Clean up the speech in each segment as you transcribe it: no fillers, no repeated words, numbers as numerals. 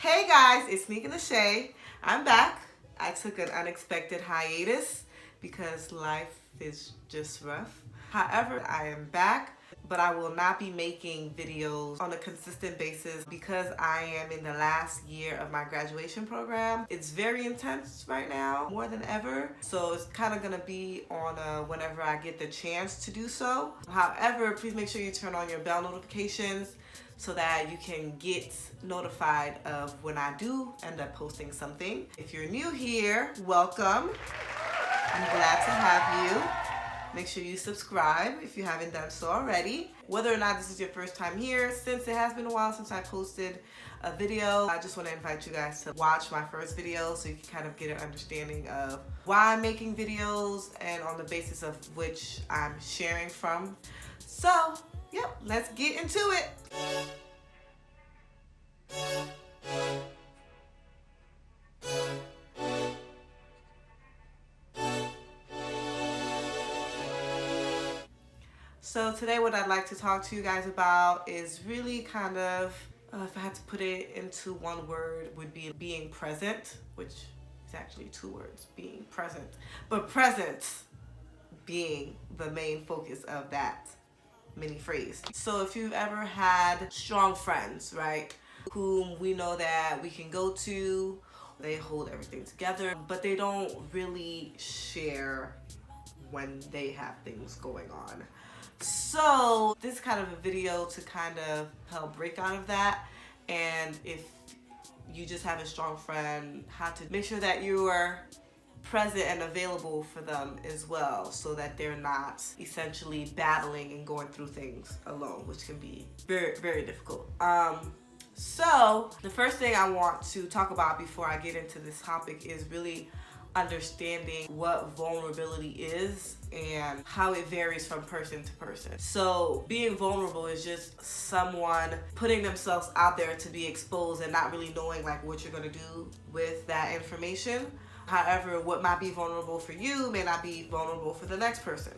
Hey guys, it's Nikah and Shay. I'm back. I took an unexpected hiatus because life is just rough. However, I am back, but I will not be making videos on a consistent basis because I am in the last year of my graduation program. It's very intense right now, more than ever. So it's kind of gonna be on whenever I get the chance to do so. However, please make sure you turn on your bell notifications so that you can get notified of when I do end up posting something. If you're new here, welcome. I'm glad to have you. Make sure you subscribe if you haven't done so already. Whether or not this is your first time here, since it has been a while since I posted a video, I just want to invite you guys to watch my first video so you can kind of get an understanding of why I'm making videos and on the basis of which I'm sharing from. So, yep, let's get into it. So today what I'd like to talk to you guys about is really kind of, if I had to put it into one word, would be being present, which is actually two words, being present. But present being the main focus of that mini phrase. So if you've ever had strong friends, right, whom we know that we can go to, they hold everything together, but they don't really share when they have things going on. So this is kind of a video to kind of help break out of that, and if you just have a strong friend, how to make sure that you are present and available for them as well, so that they're not essentially battling and going through things alone, which can be very, very difficult. So the first thing I want to talk about before I get into this topic is really understanding what vulnerability is and how it varies from person to person. So being vulnerable is just someone putting themselves out there to be exposed and not really knowing like what you're going to do with that information. However, what might be vulnerable for you may not be vulnerable for the next person.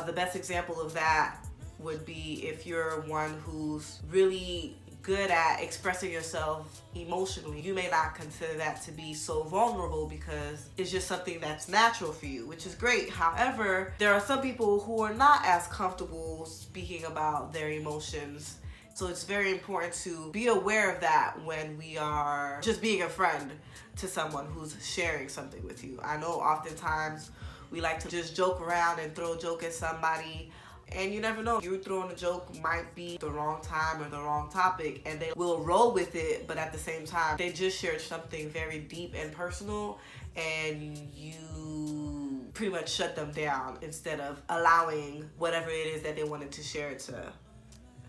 The best example of that would be if you're one who's really good at expressing yourself emotionally. You may not consider that to be so vulnerable because it's just something that's natural for you, which is great. However, there are some people who are not as comfortable speaking about their emotions. So it's very important to be aware of that when we are just being a friend to someone who's sharing something with you. I know oftentimes we like to just joke around and throw a joke at somebody, and you never know, you throwing a joke might be the wrong time or the wrong topic, and they will roll with it, but at the same time, they just shared something very deep and personal, and you pretty much shut them down instead of allowing whatever it is that they wanted to share to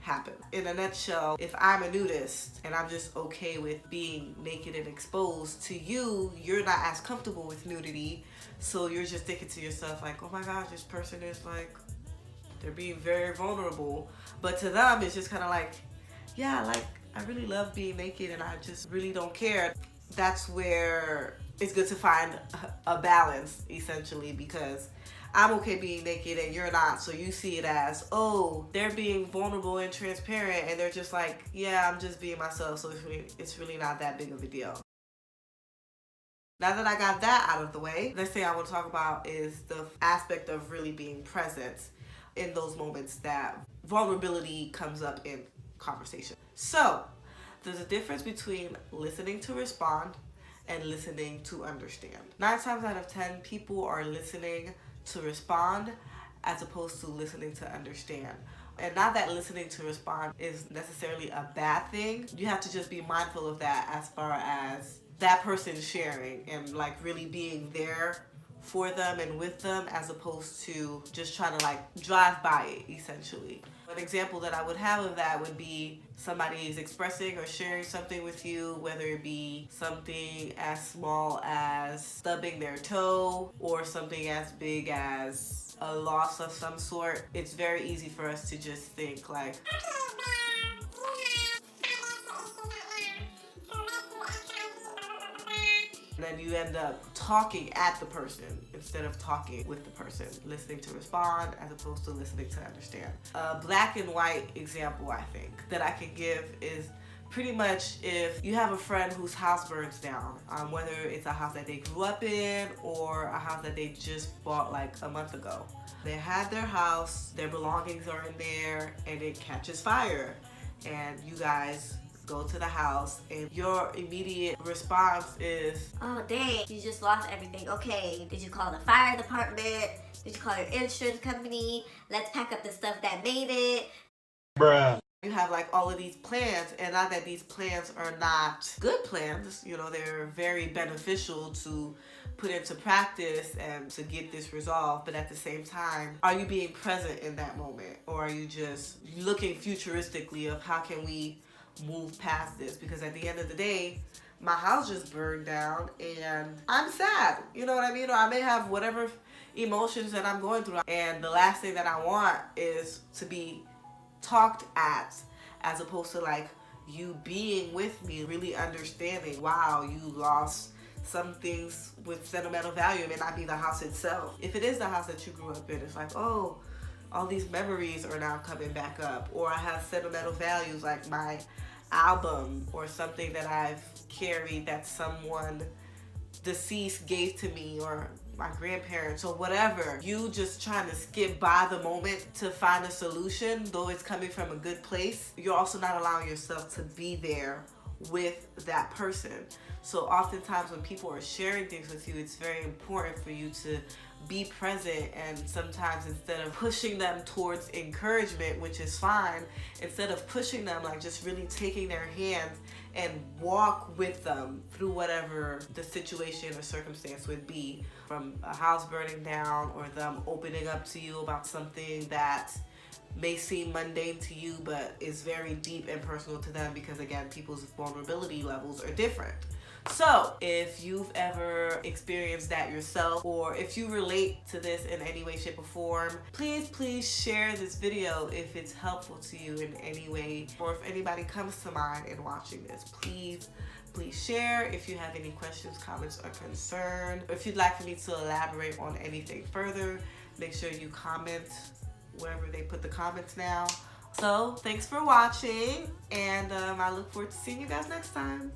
happen. In a nutshell, if I'm a nudist and I'm just okay with being naked and exposed, to you, you're not as comfortable with nudity, so you're just thinking to yourself like, oh my gosh, this person is like, they're being very vulnerable. But to them, it's just kind of like, yeah, like, I really love being naked and I just really don't care. That's where it's good to find a balance, essentially, because I'm okay being naked and you're not, so you see it as, oh, they're being vulnerable and transparent, and they're just like, yeah, I'm just being myself, so it's really not that big of a deal. Now that I got that out of the way, the next thing I want to talk about is the aspect of really being present in those moments that vulnerability comes up in conversation. So there's a difference between listening to respond and listening to understand. 9 times out of 10, people are listening to respond as opposed to listening to understand. And not that listening to respond is necessarily a bad thing. You have to just be mindful of that as far as that person sharing and like really being there for them and with them, as opposed to just trying to like drive by it, essentially. An example that I would have of that would be somebody is expressing or sharing something with you, whether it be something as small as stubbing their toe or something as big as a loss of some sort. It's very easy for us to just think like, and then you end up talking at the person instead of talking with the person, listening to respond as opposed to listening to understand. A black and white example I think that I can give is Pretty much if you have a friend whose house burns down, whether it's a house that they grew up in or a house that they just bought like a month ago. They had their house, their belongings are in there, and it catches fire. And you guys go to the house and your immediate response is, oh dang, you just lost everything. Okay, did you call the fire department? Did you call your insurance company? Let's pack up the stuff that made it. Bruh. You have like all of these plans, and not that these plans are not good plans, you know, they're very beneficial to put into practice and to get this resolved, but at the same time, are you being present in that moment, or are you just looking futuristically of how can we move past this? Because at the end of the day, my house just burned down and I'm sad, you know what I mean? Or I may have whatever emotions that I'm going through, and the last thing that I want is to be talked at, as opposed to like you being with me, really understanding, wow, you lost some things with sentimental value. It may not be the house itself. If it is the house that you grew up in, it's like, oh, all these memories are now coming back up. Or I have sentimental values like my album or something that I've carried that someone deceased gave to me, or my grandparents or whatever. You just trying to skip by the moment to find a solution, though it's coming from a good place. You're also not allowing yourself to be there with that person. So oftentimes when people are sharing things with you, it's very important for you to be present, and sometimes instead of pushing them towards encouragement, which is fine, instead of pushing them, like just really taking their hands and walk with them through whatever the situation or circumstance would be, from a house burning down or them opening up to you about something that may seem mundane to you but is very deep and personal to them, because again, people's vulnerability levels are different. So if you've ever experienced that yourself, or if you relate to this in any way, shape, or form, please share this video if it's helpful to you in any way, or if anybody comes to mind in watching this, please share. If you have any questions, comments, or concern, if you'd like for me to elaborate on anything further, make sure you comment wherever they put the comments now. So thanks for watching, and I look forward to seeing you guys next time.